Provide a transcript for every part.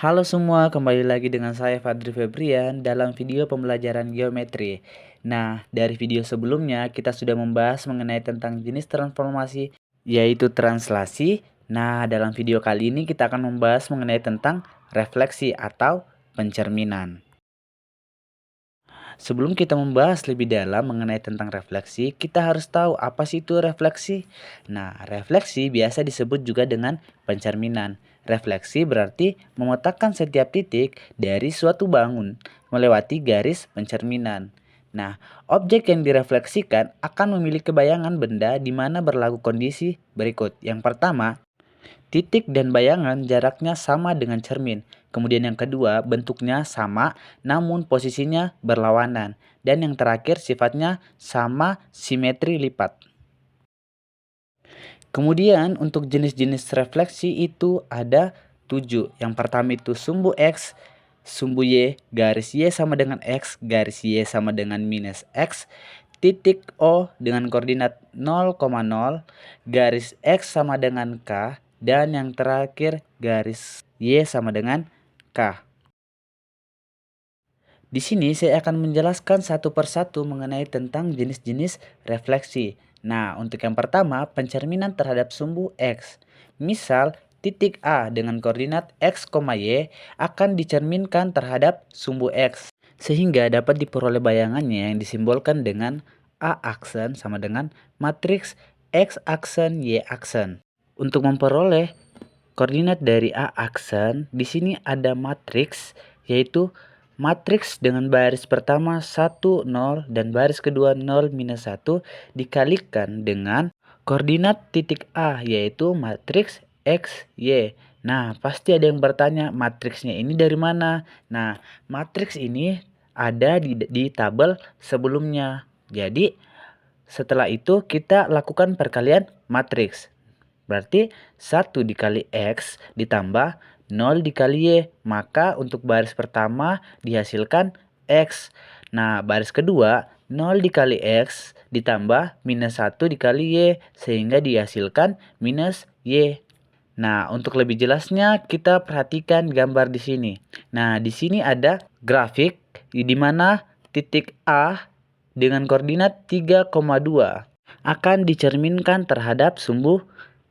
Halo semua, kembali lagi dengan saya Fadri Febrian dalam video pembelajaran geometri. Nah, dari video sebelumnya kita sudah membahas mengenai tentang jenis transformasi, yaitu translasi. Nah, dalam video kali ini kita akan membahas mengenai tentang refleksi atau pencerminan. Sebelum kita membahas lebih dalam mengenai tentang refleksi, kita harus tahu apa sih itu refleksi. Nah, refleksi biasa disebut juga dengan pencerminan. Refleksi berarti memetakan setiap titik dari suatu bangun melewati garis pencerminan. Nah, objek yang direfleksikan akan memiliki bayangan benda di mana berlaku kondisi berikut. Yang pertama, titik dan bayangan jaraknya sama dengan cermin. Kemudian yang kedua, bentuknya sama namun posisinya berlawanan. Dan yang terakhir, sifatnya sama simetri lipat. Kemudian untuk jenis-jenis refleksi itu ada 7. Yang pertama itu sumbu X, sumbu Y, garis Y sama dengan X, garis Y sama dengan minus X, titik O dengan koordinat 0,0, garis X sama dengan K, dan yang terakhir garis Y sama dengan K. Di sini saya akan menjelaskan satu persatu mengenai tentang jenis-jenis refleksi. Nah, untuk yang pertama, pencerminan terhadap sumbu X. Misal, titik A dengan koordinat X, Y akan dicerminkan terhadap sumbu X. Sehingga dapat diperoleh bayangannya yang disimbolkan dengan A aksen sama dengan matriks X aksen Y aksen. Untuk memperoleh koordinat dari A aksen, di sini ada matriks, yaitu matriks dengan baris pertama 1, 0 dan baris kedua 0, minus 1 dikalikan dengan koordinat titik A, yaitu matriks X, Y. Nah, pasti ada yang bertanya, matriksnya ini dari mana? Nah, matriks ini ada di tabel sebelumnya. Jadi, setelah itu kita lakukan perkalian matriks. Berarti 1 dikali X ditambah 0 dikali Y. Maka untuk baris pertama dihasilkan X. Nah, baris kedua 0 dikali X ditambah minus 1 dikali Y. Sehingga dihasilkan minus Y. Nah, untuk lebih jelasnya kita perhatikan gambar di sini. Nah, di sini ada grafik di mana titik A dengan koordinat 3,2 akan dicerminkan terhadap sumbu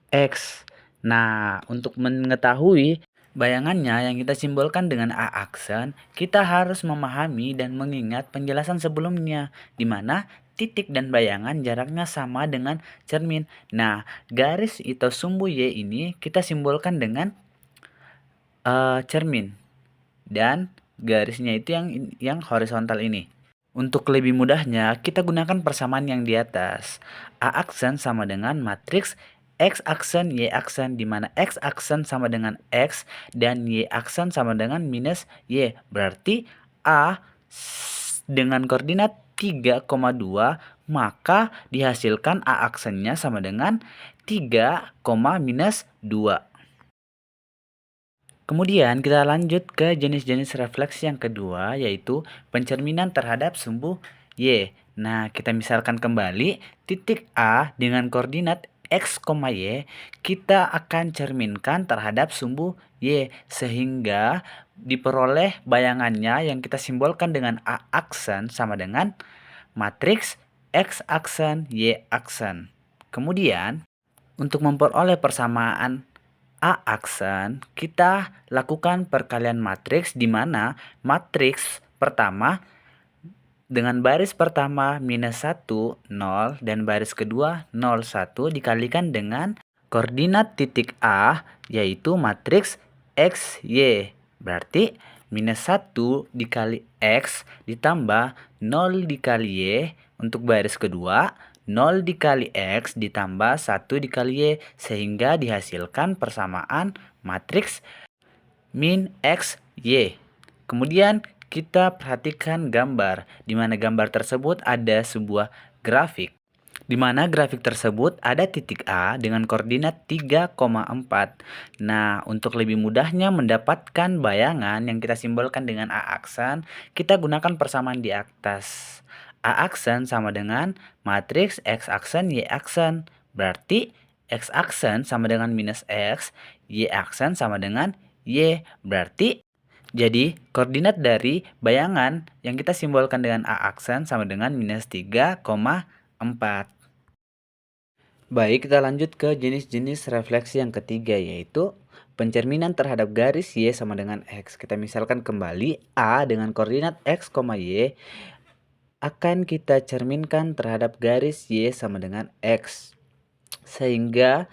X. Nah, untuk mengetahui bayangannya yang kita simbolkan dengan A aksen, kita harus memahami dan mengingat penjelasan sebelumnya, di mana titik dan bayangan jaraknya sama dengan cermin. Nah, garis atau sumbu Y ini kita simbolkan dengan cermin. Dan garisnya itu yang horizontal ini. Untuk lebih mudahnya, kita gunakan persamaan yang di atas. A aksen sama dengan matriks X aksen Y aksen, di mana X aksen sama dengan X dan Y aksen sama dengan minus Y. Berarti A dengan koordinat 3,2 maka dihasilkan A aksennya sama dengan 3, minus 2. Kemudian kita lanjut ke jenis-jenis refleksi yang kedua, yaitu pencerminan terhadap sumbu Y. Nah, kita misalkan kembali titik A dengan koordinat X, Y, kita akan cerminkan terhadap sumbu Y, sehingga diperoleh bayangannya yang kita simbolkan dengan A aksen sama dengan matriks X aksen Y aksen. Kemudian, untuk memperoleh persamaan A aksen, kita lakukan perkalian matriks di mana matriks pertama dengan baris pertama minus 1, 0 dan baris kedua 0, 1 dikalikan dengan koordinat titik A, yaitu matriks X, Y. Berarti minus 1 dikali X ditambah 0 dikali Y. Untuk baris kedua 0 dikali X ditambah 1 dikali Y, sehingga dihasilkan persamaan matriks min X, Y. Kemudian kita perhatikan gambar, di mana gambar tersebut ada sebuah grafik, di mana grafik tersebut ada titik A dengan koordinat 3,4. Nah, untuk lebih mudahnya mendapatkan bayangan yang kita simbolkan dengan A aksen, kita gunakan persamaan di atas. A aksen sama dengan matriks X aksen Y aksen. Berarti X aksen sama dengan minus X, Y aksen sama dengan Y. Berarti jadi koordinat dari bayangan yang kita simbolkan dengan A aksen sama dengan minus 3,4. Baik, kita lanjut ke jenis-jenis refleksi yang ketiga, yaitu pencerminan terhadap garis Y sama dengan X. Kita misalkan kembali, A dengan koordinat X, Y akan kita cerminkan terhadap garis Y sama dengan X. Sehingga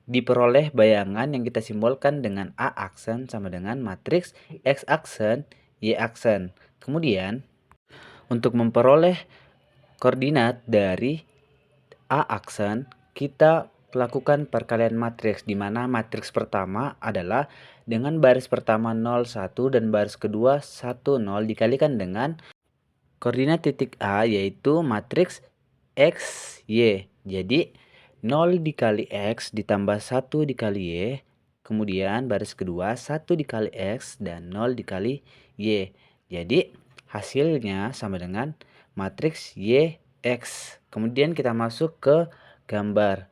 diperoleh bayangan yang kita simbolkan dengan A aksen sama dengan matriks X aksen, Y aksen. Kemudian, untuk memperoleh koordinat dari A aksen, kita lakukan perkalian matriks, di mana matriks pertama adalah dengan baris pertama 0, 1 dan baris kedua 1, 0 dikalikan dengan koordinat titik A, yaitu matriks X, Y. Jadi 0 dikali X ditambah 1 dikali Y, kemudian baris kedua 1 dikali X dan 0 dikali Y. Jadi hasilnya sama dengan matriks Y, X. Kemudian kita masuk ke gambar.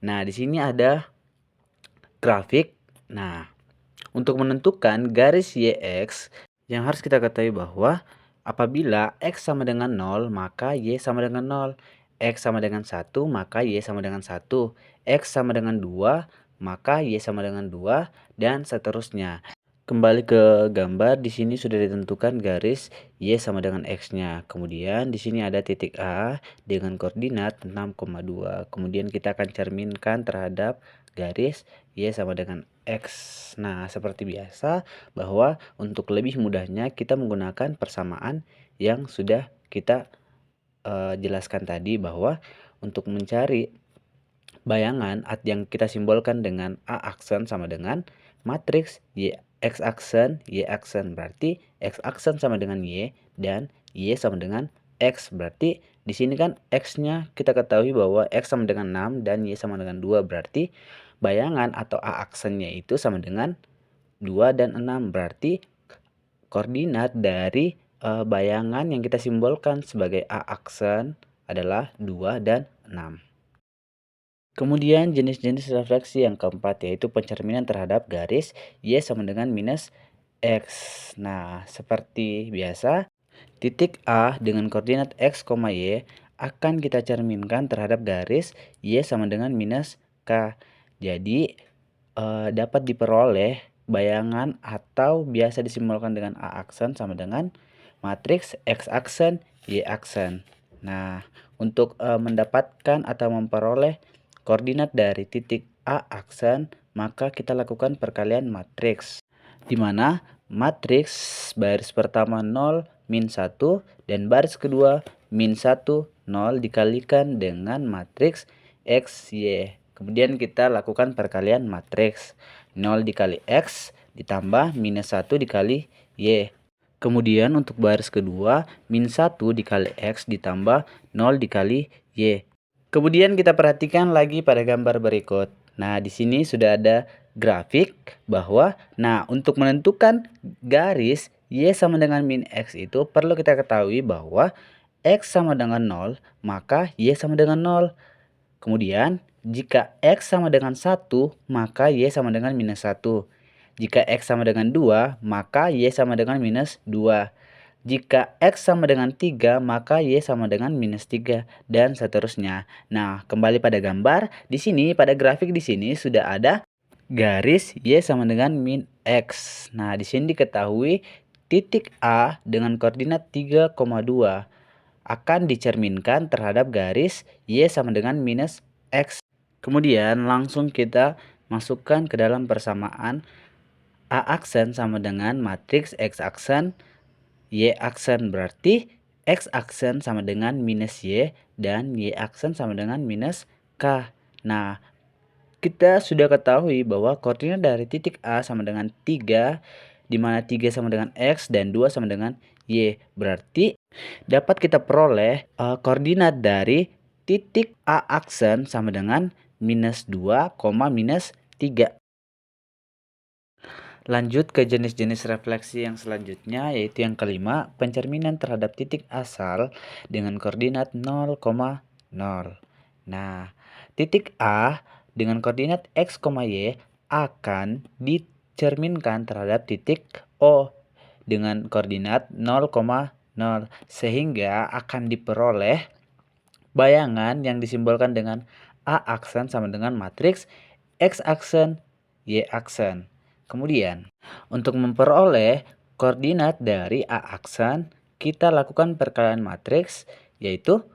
Nah, di sini ada grafik. Nah, untuk menentukan garis YX, yang harus kita ketahui bahwa apabila X sama dengan 0, maka Y sama dengan 0. X sama dengan 1, maka Y sama dengan 1. X sama dengan 2, maka Y sama dengan 2, dan seterusnya. Kembali ke gambar, di sini sudah ditentukan garis Y sama dengan X-nya. Kemudian di sini ada titik A dengan koordinat 6,2. Kemudian kita akan cerminkan terhadap garis Y sama dengan X. Nah, seperti biasa bahwa untuk lebih mudahnya kita menggunakan persamaan yang sudah kita jelaskan tadi, bahwa untuk mencari bayangan yang kita simbolkan dengan A aksen sama dengan matriks X aksen, Y aksen. Berarti X aksen sama dengan Y dan Y sama dengan X. Berarti di sini kan X-nya kita ketahui bahwa X sama dengan 6 dan Y sama dengan 2. Berarti bayangan atau A aksennya itu sama dengan 2 dan 6. Berarti koordinat dari bayangan yang kita simbolkan sebagai A aksen adalah 2 dan 6. Kemudian jenis-jenis refleksi yang keempat, yaitu pencerminan terhadap garis Y sama dengan minus X. Nah, seperti biasa, titik A dengan koordinat X, Y akan kita cerminkan terhadap garis Y sama dengan minus K. Jadi, dapat diperoleh bayangan atau biasa disimbolkan dengan A aksen sama dengan matriks X aksen, Y aksen. Nah, untuk mendapatkan atau memperoleh koordinat dari titik A aksen, maka kita lakukan perkalian matriks, di mana matriks baris pertama 0, min 1, dan baris kedua min 1, 0 dikalikan dengan matriks X, Y. Kemudian kita lakukan perkalian matriks. 0 dikali X ditambah minus 1 dikali Y. Kemudian untuk baris kedua, min 1 dikali X ditambah 0 dikali Y. Kemudian kita perhatikan lagi pada gambar berikut. Nah, di sini sudah ada grafik bahwa, nah, untuk menentukan garis Y sama dengan min X itu perlu kita ketahui bahwa X sama dengan 0, maka Y sama dengan 0. Kemudian, jika X sama dengan 1, maka Y sama dengan minus 1. Jika X sama dengan 2, maka Y sama dengan minus 2. Jika X sama dengan 3, maka Y sama dengan minus 3, dan seterusnya. Nah, kembali pada gambar, di sini pada grafik di sini sudah ada garis Y sama dengan min X. Nah, di sini diketahui titik A dengan koordinat 3,2 akan dicerminkan terhadap garis Y sama dengan minus X. Kemudian langsung kita masukkan ke dalam persamaan A aksen sama dengan matriks X aksen, Y aksen. Berarti X aksen sama dengan minus Y dan Y aksen sama dengan minus K. Nah, kita sudah ketahui bahwa koordinat dari titik A sama dengan 3, di mana 3 sama dengan X dan 2 sama dengan Y. Berarti dapat kita peroleh koordinat dari titik A aksen sama dengan minus 2, minus 3. Lanjut ke jenis-jenis refleksi yang selanjutnya, yaitu yang kelima, pencerminan terhadap titik asal dengan koordinat 0,0. Nah, titik A dengan koordinat X, Y akan cerminkan terhadap titik O dengan koordinat 0,0 sehingga akan diperoleh bayangan yang disimbolkan dengan A aksen sama dengan matriks X aksen, Y aksen. Kemudian, untuk memperoleh koordinat dari A aksen, kita lakukan perkalian matriks, yaitu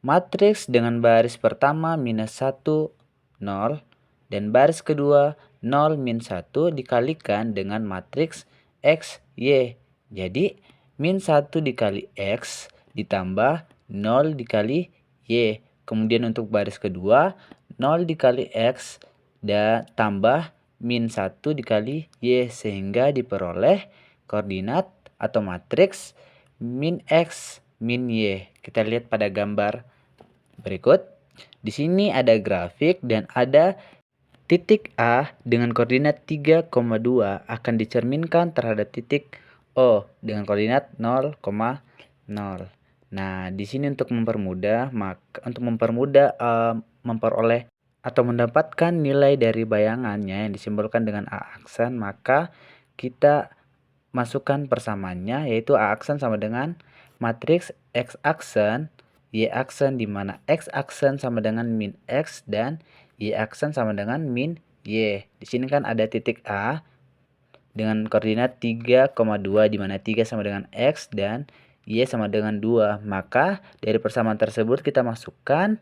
matriks dengan baris pertama minus 1, 0, dan baris kedua 0, min 1 dikalikan dengan matriks X, Y. Jadi, min 1 dikali X ditambah 0 dikali Y. Kemudian untuk baris kedua, 0 dikali X dan tambah min 1 dikali Y sehingga diperoleh koordinat atau matriks min X min Y. Kita lihat pada gambar berikut. Di sini ada grafik dan ada titik A dengan koordinat 3,2 akan dicerminkan terhadap titik O dengan koordinat 0,0. Nah, di sini untuk mempermudah memperoleh atau mendapatkan nilai dari bayangannya yang disimbolkan dengan A aksen, maka kita masukkan persamaannya, yaitu A aksen sama dengan matriks X aksen, Y aksen, di mana X aksen sama dengan min X dan Y aksen sama dengan min Y. Di sini kan ada titik A dengan koordinat 3,2 di mana 3 sama dengan X dan Y sama dengan 2. Maka dari persamaan tersebut kita masukkan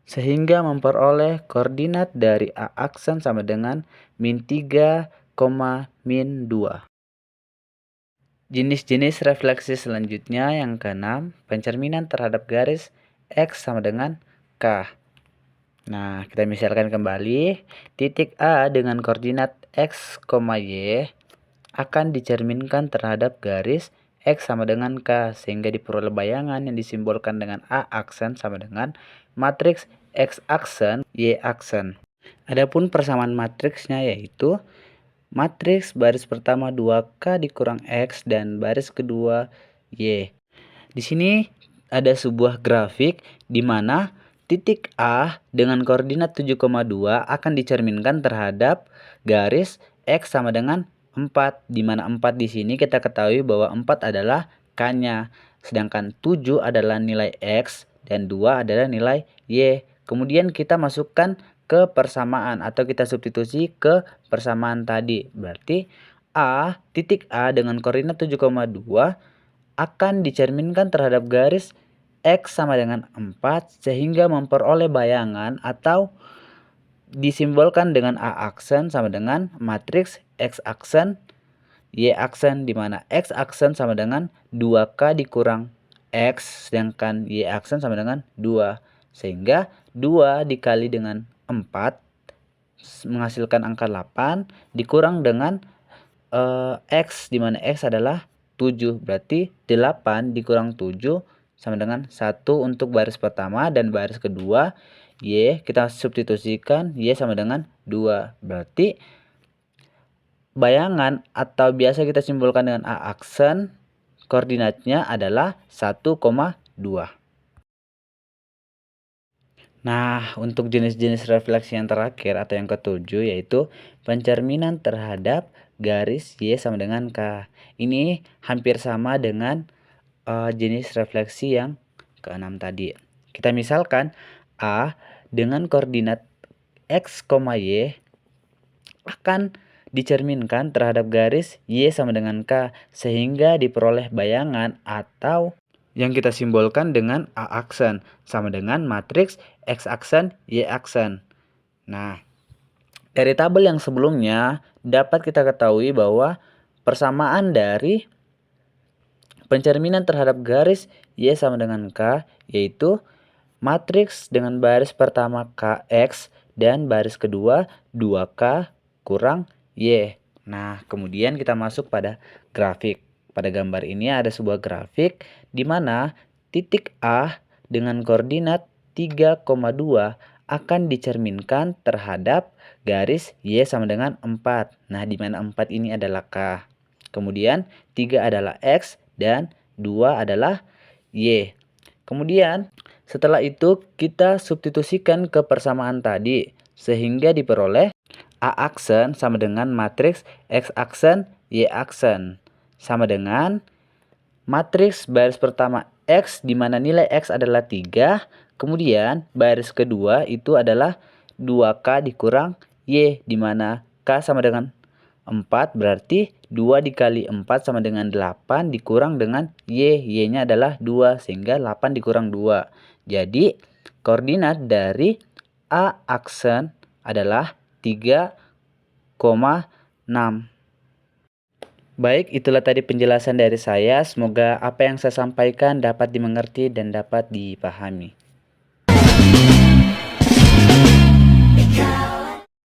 sehingga memperoleh koordinat dari A aksen sama dengan min 3, min 2. Jenis-jenis refleksi selanjutnya yang keenam, pencerminan terhadap garis X sama dengan K. Nah, kita misalkan kembali, titik A dengan koordinat X, Y akan dicerminkan terhadap garis X sama dengan K sehingga diperoleh bayangan yang disimbolkan dengan A aksen sama dengan matriks X aksen, Y aksen. Adapun persamaan matriksnya yaitu matriks baris pertama 2K dikurang X dan baris kedua Y. Di sini ada sebuah grafik di mana titik A dengan koordinat 7,2 akan dicerminkan terhadap garis X sama dengan 4, di mana 4 di sini kita ketahui bahwa 4 adalah K-nya, sedangkan 7 adalah nilai X dan 2 adalah nilai Y. Kemudian kita masukkan ke persamaan atau kita substitusi ke persamaan tadi. Berarti titik A dengan koordinat 7,2 akan dicerminkan terhadap garis X sama dengan 4 sehingga memperoleh bayangan atau disimbolkan dengan A aksen sama dengan matriks X aksen, Y aksen, di mana X aksen sama dengan 2K dikurang X sedangkan Y aksen sama dengan 2. Sehingga 2 dikali dengan 4 menghasilkan angka 8 dikurang dengan X, di mana X adalah 7. Berarti 8 dikurang 7 sama dengan 1 untuk baris pertama dan baris kedua Y kita substitusikan Y sama dengan 2. Berarti bayangan atau biasa kita simbolkan dengan A aksen koordinatnya adalah 1,2. Nah, untuk jenis-jenis refleksi yang terakhir atau yang ketujuh yaitu pencerminan terhadap garis Y sama dengan K. Ini hampir sama dengan jenis refleksi yang keenam tadi. Kita misalkan A dengan koordinat X, Y akan dicerminkan terhadap garis Y sama dengan K sehingga diperoleh bayangan atau yang kita simbolkan dengan A aksen sama dengan matriks X aksen, Y aksen. Nah, dari tabel yang sebelumnya dapat kita ketahui bahwa persamaan dari pencerminan terhadap garis Y sama dengan K yaitu matriks dengan baris pertama KX dan baris kedua 2K kurang Y. Nah, kemudian kita masuk pada grafik. Pada gambar ini ada sebuah grafik di mana titik A dengan koordinat 3,2 akan dicerminkan terhadap garis Y sama dengan 4. Nah, di mana 4 ini adalah K. Kemudian 3 adalah X dan 2 adalah Y. Kemudian setelah itu kita substitusikan ke persamaan tadi sehingga diperoleh A aksen sama dengan matriks X aksen, Y aksen. Sama dengan matriks baris pertama X di mana nilai X adalah 3. Kemudian baris kedua itu adalah 2K dikurang Y di mana K sama dengan 4, berarti 2 dikali 4 sama dengan 8 dikurang dengan Y. Y-nya adalah 2 sehingga 8 dikurang 2. Jadi koordinat dari A aksen adalah 3,6. Baik, itulah tadi penjelasan dari saya. Semoga apa yang saya sampaikan dapat dimengerti dan dapat dipahami.